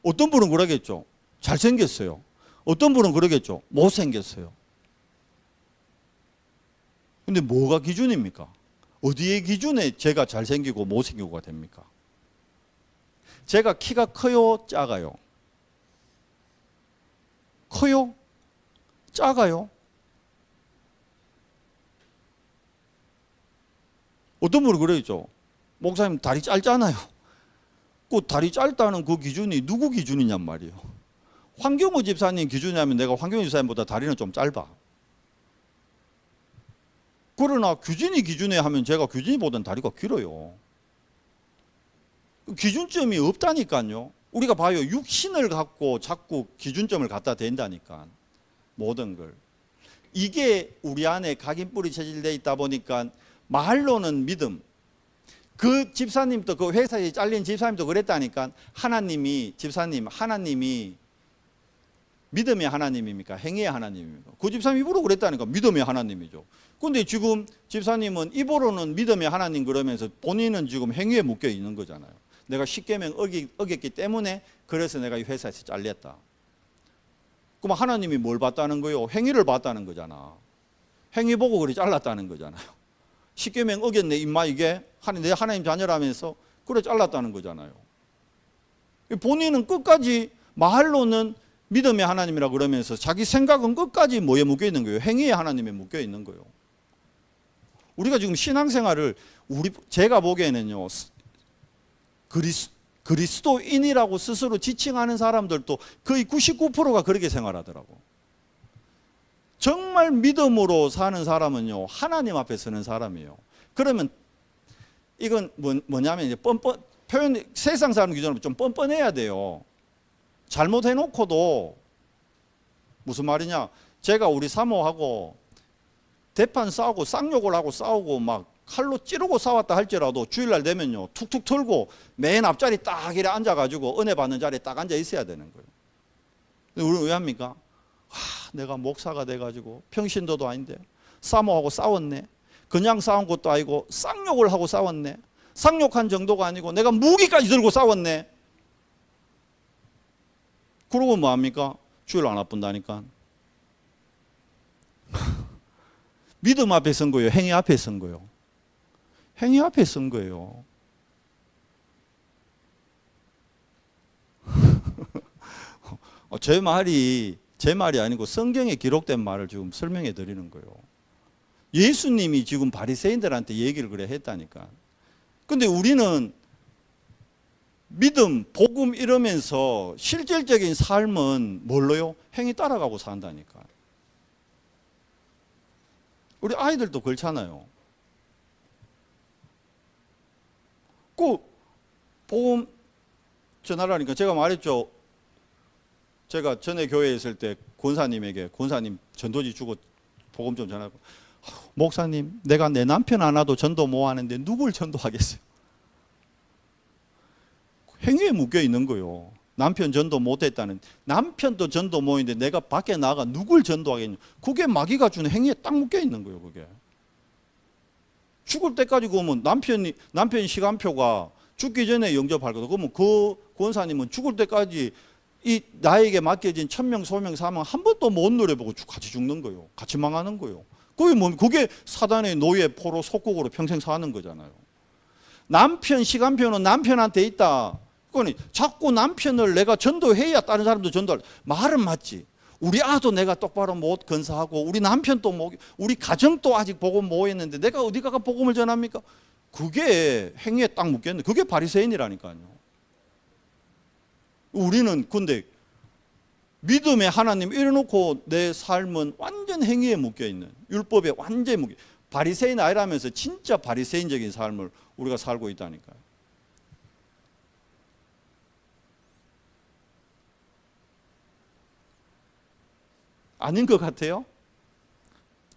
어떤 분은 그러겠죠. 잘생겼어요. 어떤 분은 그러겠죠. 못생겼어요. 근데 뭐가 기준입니까? 어디의 기준에 제가 잘생기고 못생기고가 됩니까? 제가 키가 커요? 작아요? 커요? 작아요? 어떤 분은 그러죠. 목사님 다리 짧잖아요. 그 다리 짧다는 그 기준이 누구 기준이냔 말이에요. 황경호 집사님 기준이라면 내가 황경호 집사님보다 다리는 좀 짧아. 그러나 규진이 기준에 하면 제가 규진이보다는 다리가 길어요. 기준점이 없다니까요. 우리가 봐요. 육신을 갖고 자꾸 기준점을 갖다 댄다니까. 모든 걸. 이게 우리 안에 각인뿔이 체질되어 있다 보니까 말로는 믿음. 그 집사님도 그 회사에 잘린 집사님도 그랬다니까. 하나님이 믿음의 하나님입니까? 행위의 하나님입니까? 그 집사님 입으로 그랬다니까. 믿음의 하나님이죠. 근데 지금 집사님은 입으로는 믿음의 하나님 그러면서 본인은 지금 행위에 묶여 있는 거잖아요. 내가 십계명 어겼기 때문에 그래서 내가 이 회사에서 잘렸다. 그럼 하나님이 뭘 봤다는 거요? 행위를 봤다는 거잖아. 행위 보고 그래 잘랐다는 거잖아요. 십계명 어겼네 임마 이게 내 하나님 자녀라면서 그래 잘랐다는 거잖아요. 본인은 끝까지 말로는 믿음의 하나님이라 그러면서 자기 생각은 끝까지 뭐에 묶여 있는 거예요? 행위의 하나님에 묶여 있는 거예요. 우리가 지금 신앙생활을 제가 보기에는요. 그리스도인이라고 스스로 지칭하는 사람들도 거의 99%가 그렇게 생활하더라고. 정말 믿음으로 사는 사람은요. 하나님 앞에 서는 사람이에요. 그러면 이건 뭐냐면 이제 표현 세상 사람 기준으로 좀 뻔뻔해야 돼요. 잘못해놓고도 무슨 말이냐? 제가 우리 사모하고 대판 싸우고 쌍욕을 하고 싸우고 막 칼로 찌르고 싸웠다 할지라도 주일날 되면요 툭툭 털고 맨 앞자리 딱 이래 앉아가지고 은혜 받는 자리에 딱 앉아 있어야 되는 거예요. 근데 우리는 왜 합니까? 내가 목사가 돼가지고 평신도도 아닌데 사모하고 싸웠네. 그냥 싸운 것도 아니고 쌍욕을 하고 싸웠네. 쌍욕한 정도가 아니고 내가 무기까지 들고 싸웠네. 그러고 뭐합니까? 주일 안 아픈다니까. 믿음 앞에 선 거예요? 행위 앞에 선 거예요? 행위 앞에 선 거예요. 제 말이 아니고 성경에 기록된 말을 지금 설명해 드리는 거예요. 예수님이 지금 바리새인들한테 얘기를 그래 했다니까. 근데 우리는 믿음, 복음 이러면서 실질적인 삶은 뭘로요? 행위 따라가고 산다니까. 우리 아이들도 그렇잖아요. 그 복음 전하라니까 제가 말했죠. 제가 전에 교회에 있을 때 권사님에게 권사님 전도지 주고 복음 좀 전하고 목사님 내가 내 남편 하나도 전도 못 하는데 누굴 전도하겠어요? 행위에 묶여 있는 거예요. 남편 전도 못했다는 남편도 전도 못했는데 내가 밖에 나가 누굴 전도하겠냐? 그게 마귀가 주는 행위에 딱 묶여 있는 거예요. 그게 죽을 때까지 그러면 남편 시간표가 죽기 전에 영접할 거다. 그러면 그 권사님은 죽을 때까지 이 나에게 맡겨진 천명 소명 사명 한 번도 못 누려보고 같이 죽는 거예요. 같이 망하는 거예요. 그게 사단의 노예 포로 속국으로 평생 사는 거잖아요. 남편 시간표는 남편한테 있다. 그러니 자꾸 남편을 내가 전도해야 다른 사람도 전도할. 말은 맞지. 우리 아도 내가 똑바로 못 건사하고 우리 남편도 못, 우리 가정도 아직 복음 못 했는데 내가 어디 가서 복음을 전합니까? 그게 행위에 딱 묶였는데 그게 바리새인이라니까요. 우리는 근데 믿음의 하나님 이래놓고 내 삶은 완전 행위에 묶여있는 율법에 완전히 묶여 바리새인 아니라면서 진짜 바리새인적인 삶을 우리가 살고 있다니까요. 아닌 것 같아요?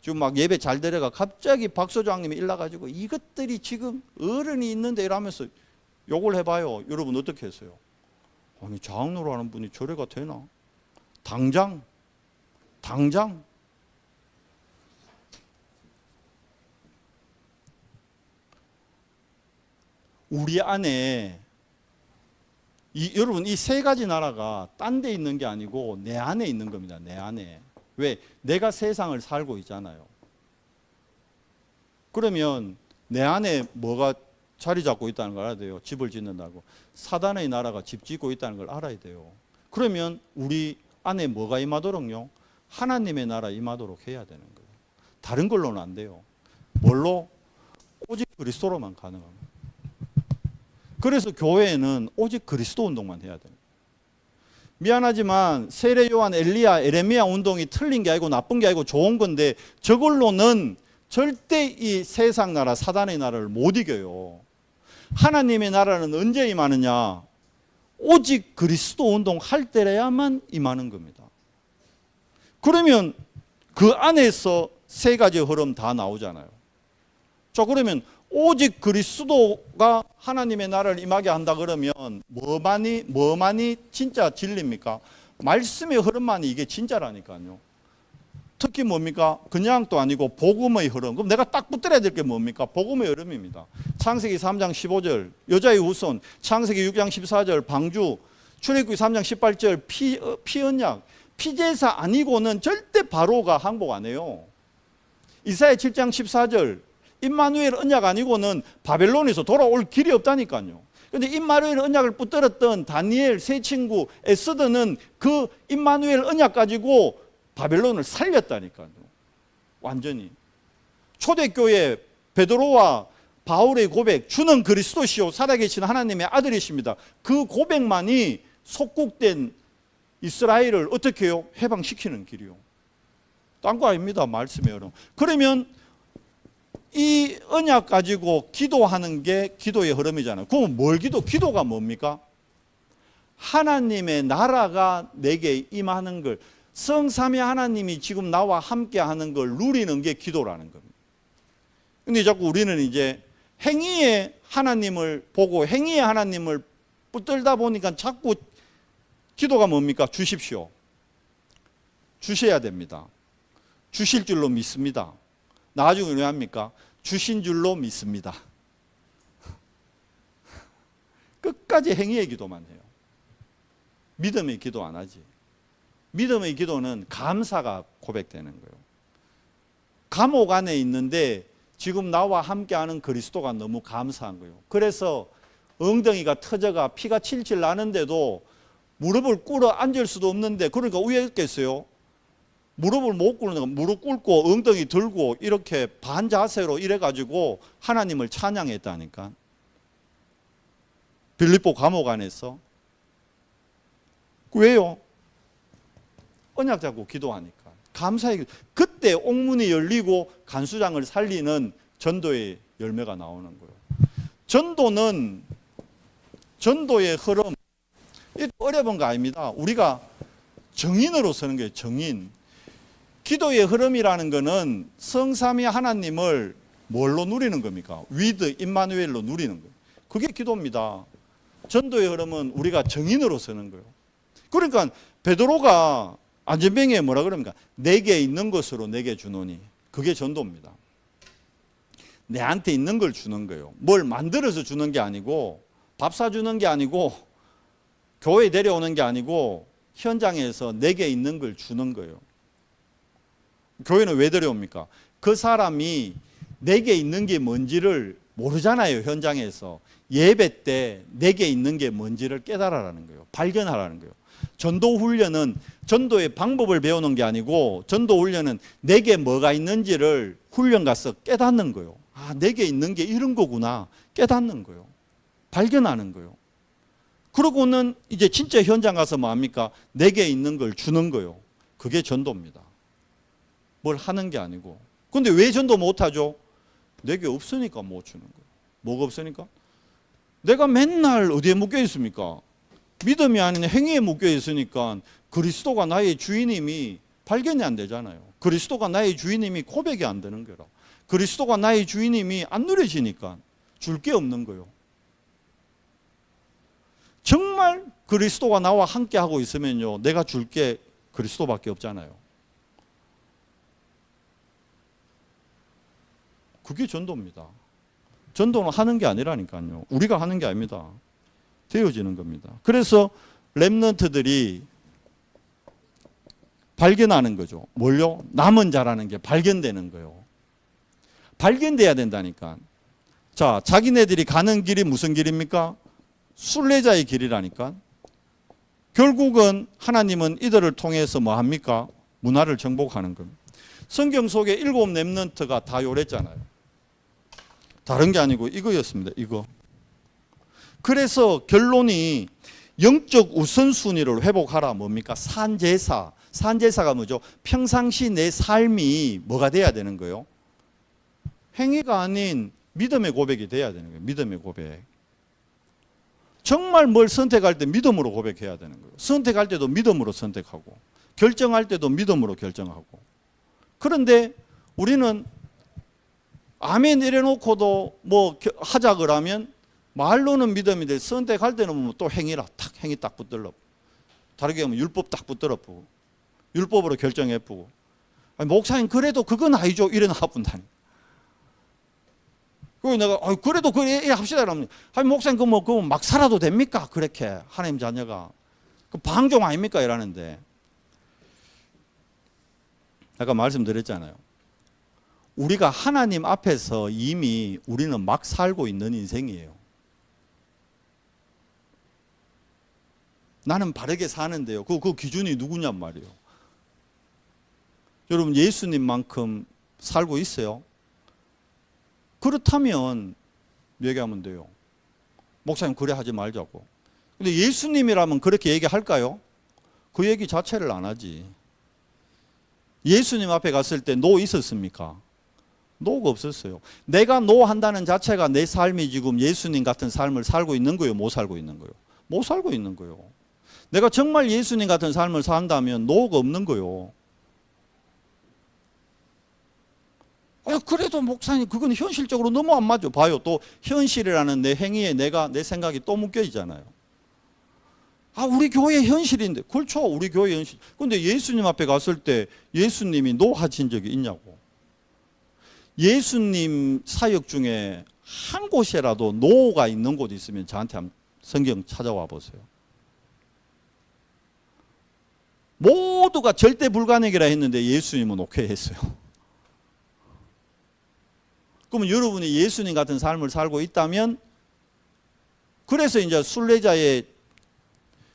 지금 막 예배 잘 데려가 갑자기 박소장님이 일나가지고 이것들이 지금 어른이 있는데 이러면서 욕을 해봐요. 여러분 어떻게 했어요? 아니 장로로 하는 분이 저래가 되나? 당장 우리 안에 여러분 이 세 가지 나라가 딴 데 있는 게 아니고 내 안에 있는 겁니다. 내 안에. 왜? 내가 세상을 살고 있잖아요. 그러면 내 안에 뭐가 자리 잡고 있다는 걸 알아야 돼요. 집을 짓는다고. 사단의 나라가 집 짓고 있다는 걸 알아야 돼요. 그러면 우리 안에 뭐가 임하도록요? 하나님의 나라 임하도록 해야 되는 거예요. 다른 걸로는 안 돼요. 뭘로? 오직 그리스도로만 가능합니다. 그래서 교회에는 오직 그리스도 운동만 해야 돼요. 미안하지만 세례 요한, 엘리야, 에레미야 운동이 틀린 게 아니고 나쁜 게 아니고 좋은 건데 저걸로는 절대 이 세상 나라, 사단의 나라를 못 이겨요. 하나님의 나라는 언제 임하느냐? 오직 그리스도 운동할 때라야만 임하는 겁니다. 그러면 그 안에서 세 가지 흐름 다 나오잖아요. 자, 그러면 오직 그리스도가 하나님의 나라를 임하게 한다 그러면 뭐만이 진짜 진리입니까? 말씀의 흐름만이 이게 진짜라니까요. 특히 뭡니까? 그냥 또 아니고 복음의 흐름. 그럼 내가 딱 붙들어야 될 게 뭡니까? 복음의 흐름입니다. 창세기 3장 15절 여자의 후손, 창세기 6장 14절 방주, 출애굽기 3장 18절 피언약, 피제사 아니고는 절대 바로가 항복 안 해요. 이사야 7장 14절 임마누엘 언약 아니고는 바벨론에서 돌아올 길이 없다니까요. 그런데 임마누엘 언약을 붙들었던 다니엘 세 친구 에스더는 그 임마누엘 언약 가지고 바벨론을 살렸다니까요. 완전히. 초대교회 베드로와 바울의 고백, 주는 그리스도시요 살아계신 하나님의 아들이십니다. 그 고백만이 속국된 이스라엘을 어떻게 해요? 해방시키는 길이요. 딴 거 아닙니다. 말씀의 흐름. 그러면 이 언약 가지고 기도하는 게 기도의 흐름이잖아요. 그럼 뭘 기도가 뭡니까? 하나님의 나라가 내게 임하는 걸, 성삼위 하나님이 지금 나와 함께 하는 걸 누리는 게 기도라는 겁니다. 근데 자꾸 우리는 이제 행위의 하나님을 보고 행위의 하나님을 붙들다 보니까 자꾸 기도가 뭡니까? 주십시오. 주셔야 됩니다. 주실 줄로 믿습니다. 나중에 왜 합니까? 주신 줄로 믿습니다. 끝까지 행위의 기도만 해요. 믿음의 기도 안 하지. 믿음의 기도는 감사가 고백되는 거예요. 감옥 안에 있는데 지금 나와 함께하는 그리스도가 너무 감사한 거예요. 그래서 엉덩이가 터져가 피가 칠칠 나는데도 무릎을 꿇어 앉을 수도 없는데, 그러니까 왜 했겠어요? 무릎을 못 꿇는다. 무릎 꿇고 엉덩이 들고 이렇게 반자세로 이래가지고 하나님을 찬양했다니까. 빌립보 감옥 안에서. 왜요? 언약 잡고 기도하니까. 감사의 기도. 그때 옥문이 열리고 간수장을 살리는 전도의 열매가 나오는 거예요. 전도의 흐름, 어려운 거 아닙니다. 우리가 정인으로 서는 거예요. 정인. 기도의 흐름이라는 거는 성삼위 하나님을 뭘로 누리는 겁니까? 위드 임마누엘로 누리는 거예요. 그게 기도입니다. 전도의 흐름은 우리가 정인으로 서는 거예요. 그러니까 베드로가 안전병에 뭐라 그럽니까? 내게 있는 것으로 내게 주노니. 그게 전도입니다. 내한테 있는 걸 주는 거예요. 뭘 만들어서 주는 게 아니고, 밥 사주는 게 아니고, 교회에 데려오는 게 아니고, 현장에서 내게 있는 걸 주는 거예요. 교회는 왜 데려옵니까? 그 사람이 내게 있는 게 뭔지를 모르잖아요. 현장에서. 예배 때 내게 있는 게 뭔지를 깨달아라는 거예요. 발견하라는 거예요. 전도 훈련은 전도의 방법을 배우는 게 아니고, 전도 훈련은 내게 뭐가 있는지를 훈련 가서 깨닫는 거예요. 아, 내게 있는 게 이런 거구나. 깨닫는 거예요. 발견하는 거예요. 그러고는 이제 진짜 현장 가서 뭐 합니까? 내게 있는 걸 주는 거예요. 그게 전도입니다. 뭘 하는 게 아니고. 근데 왜 전도 못하죠? 내게 없으니까 못 주는 거예요. 뭐가 없으니까? 내가 맨날 어디에 묶여 있습니까? 믿음이 아닌 행위에 묶여 있으니까 그리스도가 나의 주인임이 발견이 안 되잖아요. 그리스도가 나의 주인임이 고백이 안 되는 거라. 그리스도가 나의 주인임이 안 누려지니까 줄 게 없는 거예요. 정말 그리스도가 나와 함께 하고 있으면요, 내가 줄 게 그리스도밖에 없잖아요. 그게 전도입니다. 전도는 하는 게 아니라니까요. 우리가 하는 게 아닙니다. 되어지는 겁니다. 그래서 렘넌트들이 발견하는 거죠. 뭘요? 남은 자라는 게 발견되는 거예요. 발견돼야 된다니까. 자, 자기네들이 가는 길이 무슨 길입니까? 순례자의 길이라니까. 결국은 하나님은 이들을 통해서 뭐 합니까? 문화를 정복하는 겁니다. 성경 속에 7 렘넌트가 다 요랬잖아요. 다른 게 아니고 이거였습니다. 이거. 그래서 결론이 영적 우선순위를 회복하라. 뭡니까? 산제사. 산제사가 뭐죠? 평상시 내 삶이 뭐가 돼야 되는 거예요? 행위가 아닌 믿음의 고백이 돼야 되는 거예요. 믿음의 고백. 정말 뭘 선택할 때 믿음으로 고백해야 되는 거예요. 선택할 때도 믿음으로 선택하고, 결정할 때도 믿음으로 결정하고. 그런데 우리는 아멘 이래놓고도 뭐 하자 그러면 말로는 믿음인데 선택할 때는 뭐 또 행위라 탁 행위 딱 붙들러. 다르게 하면 율법 딱 붙들어 보고 율법으로 결정해 보고. 목사님 그래도 그건 아니죠. 이래 나쁜다니. 그리고 내가 그래도 그래 합시다 그러면 목사님 그거 막 살아도 됩니까? 그렇게 하나님 자녀가 그 방종 아닙니까? 이러는데 아까 말씀드렸잖아요. 우리가 하나님 앞에서 이미 우리는 막 살고 있는 인생이에요. 나는 바르게 사는데요. 그 기준이 누구냔 말이에요. 여러분 예수님만큼 살고 있어요? 그렇다면 얘기하면 돼요. 목사님 그래 하지 말자고. 근데 예수님이라면 그렇게 얘기할까요? 그 얘기 자체를 안 하지. 예수님 앞에 갔을 때 노 있었습니까? 노가 없었어요. 내가 노 한다는 자체가 내 삶이 지금 예수님 같은 삶을 살고 있는 거예요? 못 살고 있는 거예요? 못 살고 있는 거예요. 내가 정말 예수님 같은 삶을 산다면 노가 없는 거예요. 그래도 목사님 그건 현실적으로 너무 안 맞죠. 봐요. 또 현실이라는 내 행위에 내 생각이 또 묶여 있잖아요. 우리 교회 현실인데. 그렇죠. 우리 교회 현실. 근데 예수님 앞에 갔을 때 예수님이 노 하신 적이 있냐고. 예수님 사역 중에 한 곳이라도 노가 있는 곳이 있으면 저한테 한번 성경 찾아와 보세요. 모두가 절대 불가능이라 했는데 예수님은 오케이 했어요. 그러면 여러분이 예수님 같은 삶을 살고 있다면, 그래서 이제 순례자의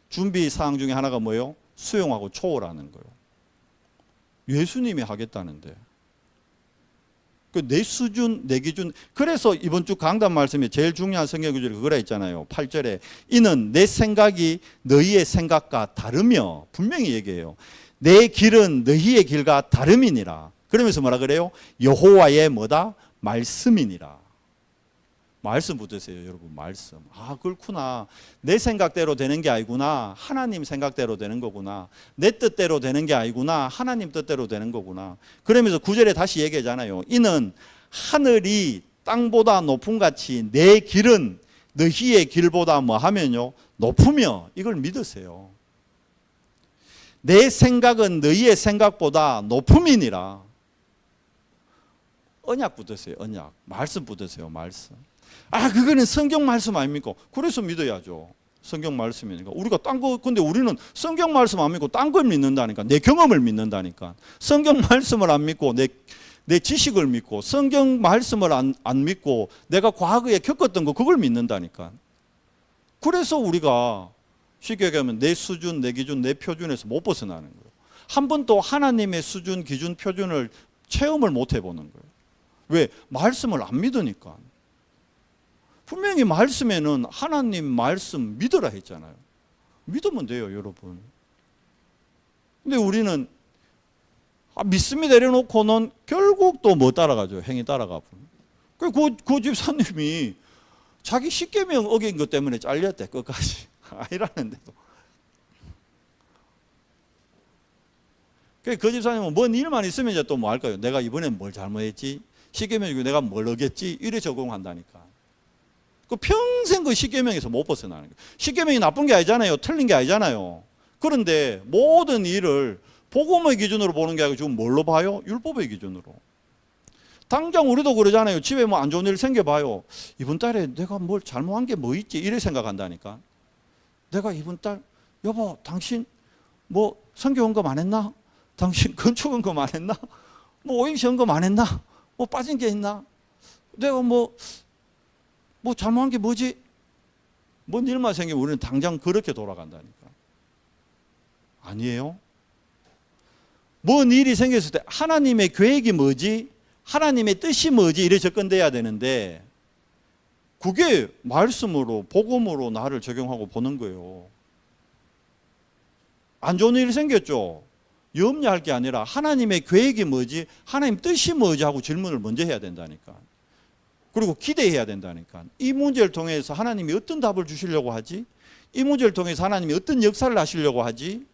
준비 사항 중에 하나가 뭐예요? 수용하고 초월하는 거예요. 예수님이 하겠다는데. 내 수준, 내 기준. 그래서 이번 주 강단 말씀에 제일 중요한 성경 구절이 그거라 했잖아요. 8절에 이는 내 생각이 너희의 생각과 다르며, 분명히 얘기해요. 내 길은 너희의 길과 다름이니라. 그러면서 뭐라 그래요? 여호와의 뭐다? 말씀이니라. 말씀 붙으세요, 여러분. 말씀. 그렇구나. 내 생각대로 되는 게 아니구나. 하나님 생각대로 되는 거구나. 내 뜻대로 되는 게 아니구나. 하나님 뜻대로 되는 거구나. 그러면서 9절에 다시 얘기하잖아요. 이는 하늘이 땅보다 높음 같이 내 길은 너희의 길보다 뭐 하면요? 높으며. 이걸 믿으세요. 내 생각은 너희의 생각보다 높음이니라. 언약 붙으세요. 언약. 말씀 붙으세요. 말씀. 그거는 성경 말씀 아닙니까? 그래서 믿어야죠. 성경 말씀이니까. 우리가 딴 거, 근데 우리는 성경 말씀 안 믿고 딴 걸 믿는다니까. 내 경험을 믿는다니까. 성경 말씀을 안 믿고 내 지식을 믿고, 성경 말씀을 안 믿고 내가 과거에 겪었던 거 그걸 믿는다니까. 그래서 우리가 쉽게 얘기하면 내 수준, 내 기준, 내 표준에서 못 벗어나는 거예요. 한 번도 하나님의 수준, 기준, 표준을 체험을 못 해보는 거예요. 왜? 말씀을 안 믿으니까. 분명히 말씀에는 하나님 말씀 믿으라 했잖아요. 믿으면 돼요, 여러분. 근데 우리는 믿습니다 내려놓고는 결국 또 뭐 따라가죠? 행위 따라가고. 그 집사님이 자기 십계명 어긴 것 때문에 잘렸대, 끝까지. 아니라는데도. 그 집사님은 뭔 일만 있으면 이제 또 뭐 할까요? 내가 이번엔 뭘 잘못했지? 십계명 중에 내가 뭘 어겼지? 이래 적용한다니까. 평생 그 십계명에서 못 벗어나는 거예요. 십계명이 나쁜 게 아니잖아요. 틀린 게 아니잖아요. 그런데 모든 일을 복음의 기준으로 보는 게 아니고 지금 뭘로 봐요? 율법의 기준으로. 당장 우리도 그러잖아요. 집에 뭐 안 좋은 일 생겨봐요. 이번 달에 내가 뭘 잘못한 게 뭐 있지? 이래 생각한다니까. 내가 이번 달 여보 당신 뭐 선교 헌금 안 했나? 당신 건축 헌금 안 했나? 뭐 오행시 헌금 안 했나? 뭐 빠진 게 있나? 내가 뭐 잘못한 게 뭐지? 뭔 일만 생기면 우리는 당장 그렇게 돌아간다니까. 아니에요. 뭔 일이 생겼을 때 하나님의 계획이 뭐지? 하나님의 뜻이 뭐지? 이래 접근돼야 되는데 그게 말씀으로 복음으로 나를 적용하고 보는 거예요. 안 좋은 일이 생겼죠. 염려할 게 아니라 하나님의 계획이 뭐지? 하나님 뜻이 뭐지? 하고 질문을 먼저 해야 된다니까. 그리고 기대해야 된다니까. 이 문제를 통해서 하나님이 어떤 답을 주시려고 하지? 이 문제를 통해서 하나님이 어떤 역사를 하시려고 하지?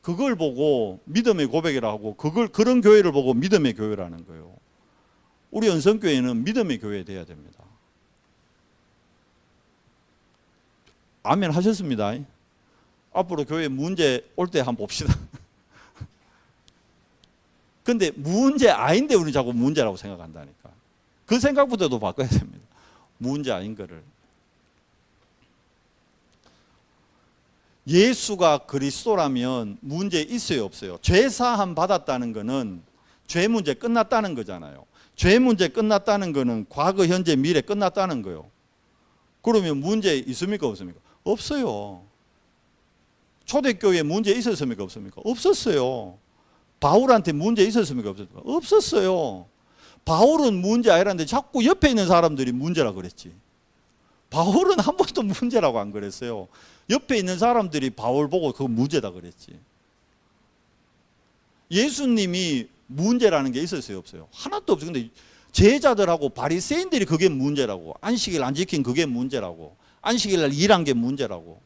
그걸 보고 믿음의 고백이라고 하고 그런 교회를 보고 믿음의 교회라는 거예요. 우리 연성교회는 믿음의 교회 돼야 됩니다. 아멘 하셨습니다. 앞으로 교회 문제 올 때 한번 봅시다. 근데 문제 아닌데 우리 자꾸 문제라고 생각한다니까. 그 생각부터도 바꿔야 됩니다. 문제 아닌 거를. 예수가 그리스도라면 문제 있어요 없어요? 죄 사함 받았다는 거는 죄 문제 끝났다는 거잖아요. 죄 문제 끝났다는 거는 과거 현재 미래 끝났다는 거예요. 그러면 문제 있습니까 없습니까? 없어요. 초대교회에 문제 있었습니까 없습니까? 없었어요. 바울한테 문제 있었습니까 없었습니까? 없었어요. 바울은 문제 아니라는데 자꾸 옆에 있는 사람들이 문제라고 그랬지. 바울은 한 번도 문제라고 안 그랬어요. 옆에 있는 사람들이 바울 보고 그거 문제다 그랬지. 예수님이 문제라는 게 있었어요 없어요? 하나도 없어요. 근데 제자들하고 바리새인들이 그게 문제라고. 안식일 안 지킨 그게 문제라고. 안식일 날 일한 게 문제라고.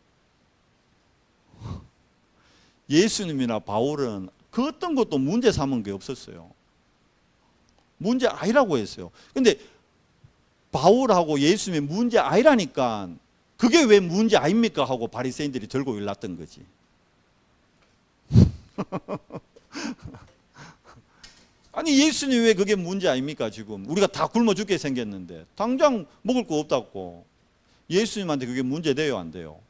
예수님이나 바울은 그 어떤 것도 문제 삼은 게 없었어요. 문제 아니라고 했어요. 근데 바울하고 예수님이 문제 아니라니까 그게 왜 문제 아닙니까? 하고 바리새인들이 들고 일났던 거지. 아니 예수님 왜 그게 문제 아닙니까? 지금 우리가 다 굶어 죽게 생겼는데 당장 먹을 거 없다고. 예수님한테 그게 문제 돼요 안 돼요?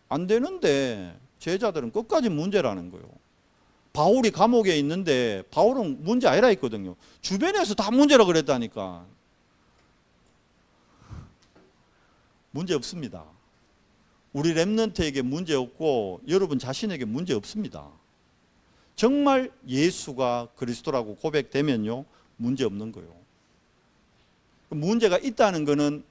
안 되는데 제자들은 끝까지 문제라는 거예요. 바울이 감옥에 있는데 바울은 문제 아니라 했거든요. 주변에서 다 문제라 그랬다니까. 문제 없습니다. 우리 렘넌트에게 문제 없고 여러분 자신에게 문제 없습니다. 정말 예수가 그리스도라고 고백되면요 문제 없는 거예요. 문제가 있다는 것은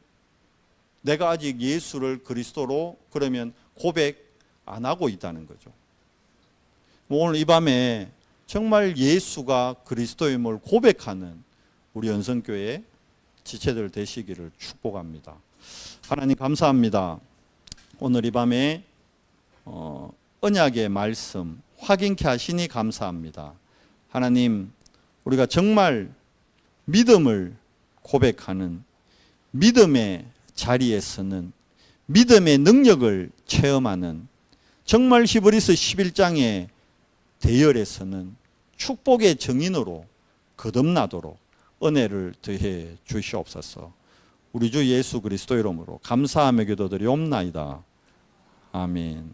내가 아직 예수를 그리스도로 그러면 고백 안 하고 있다는 거죠. 오늘 이 밤에 정말 예수가 그리스도임을 고백하는 우리 연성교회 지체들 되시기를 축복합니다. 하나님 감사합니다. 오늘 이 밤에 언약의 말씀 확인케 하시니 감사합니다. 하나님 우리가 정말 믿음을 고백하는 믿음의 자리에서는 믿음의 능력을 체험하는 정말 히브리서 11장의 대열에서는 축복의 정인으로 거듭나도록 은혜를 더해 주시옵소서. 우리 주 예수 그리스도 이름으로 감사하며 기도드리옵나이다. 아멘.